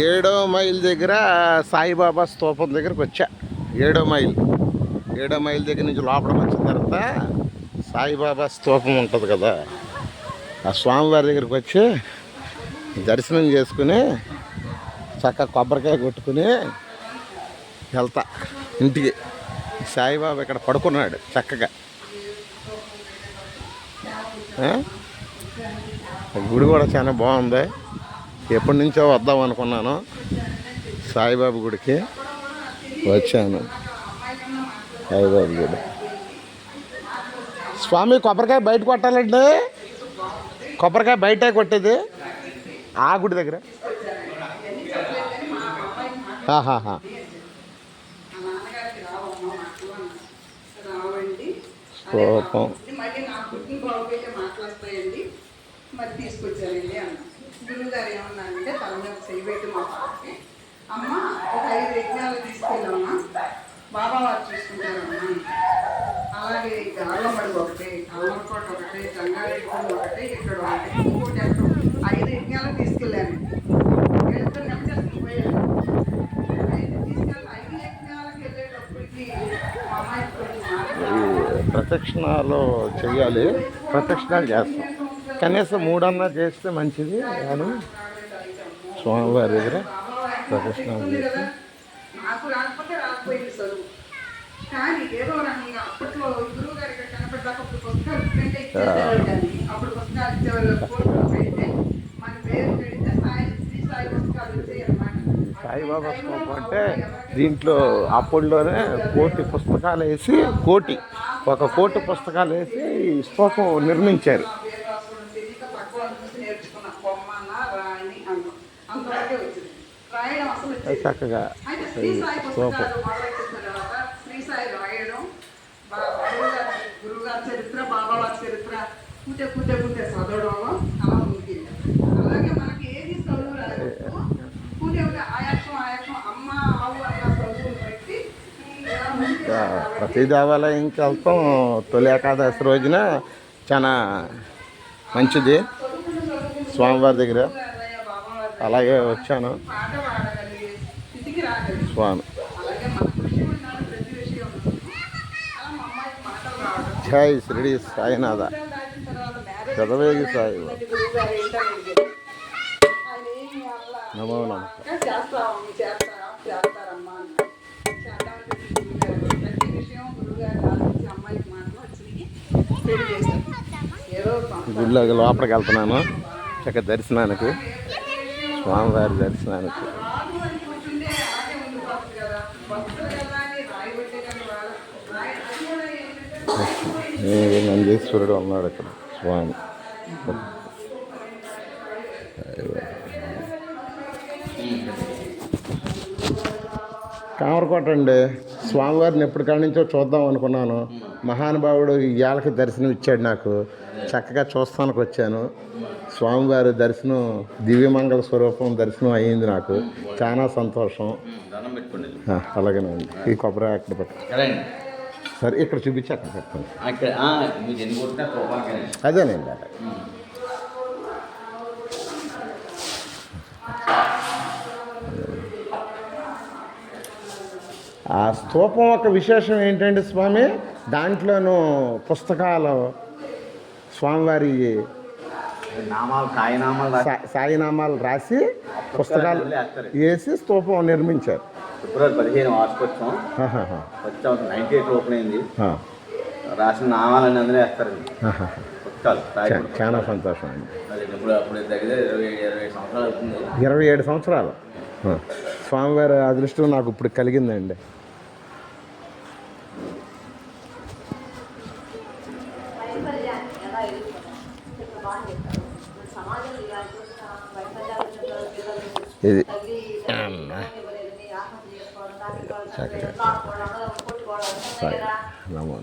ఏడో మైల్ దగ్గర సాయిబాబా స్తూపం దగ్గరకు వచ్చా. ఏడో మైల్ దగ్గర నుంచి లోపలికి వచ్చిన తర్వాత సాయిబాబా స్తూపం ఉంటుంది కదా, ఆ స్వామివారి దగ్గరికి వచ్చి దర్శనం చేసుకుని చక్కగా కొబ్బరికాయ కొట్టుకుని వెళ్తా ఇంటికి. సాయిబాబా ఇక్కడ పడుకున్నాడు చక్కగా. గుడి కూడా చాలా బాగుంది. ఎప్పటి నుంచో వద్దాం అనుకున్నాను సాయిబాబా గుడికి, వచ్చాను. సాయిబాబా గుడి. స్వామి కొబ్బరికాయ బయట కొట్టాలండి, కొబ్బరికాయ బయట కొట్టేది ఆ గుడి దగ్గర. స్తూపం మరి తీసుకొచ్చారండి అన్న. గురువు గారు ఏమన్నారంటే తల మీద చేయబెట్టి మా పాపకి, అమ్మ ఒక 5 యజ్ఞాలు తీసుకెళ్ళమ్మా, బాబా వారు చూసుకుంటారమ్మా. అలాగే గార్లమ్మడి ఒకటి, అల్లకోట ఒకటి, జంగారెడ్డి ఒకటి, ఇక్కడ ఒకటి, ఇంకోటి ఎక్కడ 5 యజ్ఞాలు తీసుకెళ్ళాను. వెళ్తూ నెమ్మది పోయాను. 5 తీసుకెళ్ళి 5 యజ్ఞాలకు వెళ్ళేటప్పటికి మా అమ్మాయి ప్రదక్షిణాలు చేయాలి, ప్రదక్షిణాలు చేస్తాం. కనీసం 3 అన్నా చేస్తే మంచిది అని స్వామివారి దగ్గర ప్రదక్షిణాలు చేసి. నాకు రాకపోతే రాకపోయింది చదువు, కానీ ఏదో రకంగా అప్పట్లో గురువు గారి కనపడ్డాక అప్పుడు పుస్తకాలు ప్రింట్ ఇచ్చేవాళ్ళు, కానీ అప్పుడు పుస్తకాలు ఇచ్చేవాళ్ళు. ఫోటో పెడితే మన పేరు పెడితే శ్రీ సాయి పుస్తకాలు వచ్చాయి అన్నమాట. సాయిబాబా స్తూపం అంటే దీంట్లో అప్పట్లోనే 1,000 పుస్తకాలు వేసి, ఒక కోటి పుస్తకాలు వేసి ఈ స్తూపం నిర్మించారు. చక్కగా స్తూపం. గురువుగారి చరిత్ర, బాబావారి చరిత్ర కూటే చదవడం అలా ఉంది. అలాగే మనకి ఏది చదువు రాదు, కూటే ఆయాక్షం అమ్మ ఆవు అన్న చదువులు పెట్టి ప్రతి దేవాలయంకి వెళ్తాం. తొలి ఏకాదశి రోజున చాలా మంచిది స్వామివారి దగ్గర. అలాగే వచ్చాను స్వామి. జై శ్రీ సాయినాథ, పెదవేగి సాయి నమో నమః. గుడిలో లోపలికి వెళ్తున్నాను చక్కగా దర్శనానికి, స్వామివారి దర్శనానికి. నందీశ్వరుడు ఉన్నాడు ఇక్కడ స్వామి. కామరకోట అండి. స్వామివారిని ఎప్పటికాడి నుంచో చూద్దాం అనుకున్నాను. మహానుభావుడు ఇవాళకి దర్శనం ఇచ్చాడు నాకు. చక్కగా చూస్తానికి వచ్చాను. స్వామివారి దర్శనం, దివ్యమంగళ స్వరూపం దర్శనం అయ్యింది నాకు. చాలా సంతోషం. అలాగేనండి. ఈ కొబ్బరి అక్కడ పెట్టండి. సరే ఇక్కడ చూపించి అక్కడ పెట్టండి. అదేనండి. ఆ స్తూపం ఒక విశేషం ఏంటంటే స్వామి, దాంట్లోనూ పుస్తకాలు స్వామివారి సాయినామాలు రాసి పుస్తకాలు వేసి స్తూపం నిర్మించారు. ఫిబ్రవరి 15 వార్షికోత్సవం వచ్చాం. 98 ఓపెన్ అయింది. రాసిన నామాలన్నీ అందులో వేస్తారండి పుస్తకాలు. చాలా సంతోషం అండి. అప్పుడు దగ్గర 27 సంవత్సరాలు అవుతుంది. 27 సంవత్సరాలు స్వామివారి అదృష్టం నాకు ఇప్పుడు కలిగిందండి. ఇది నమో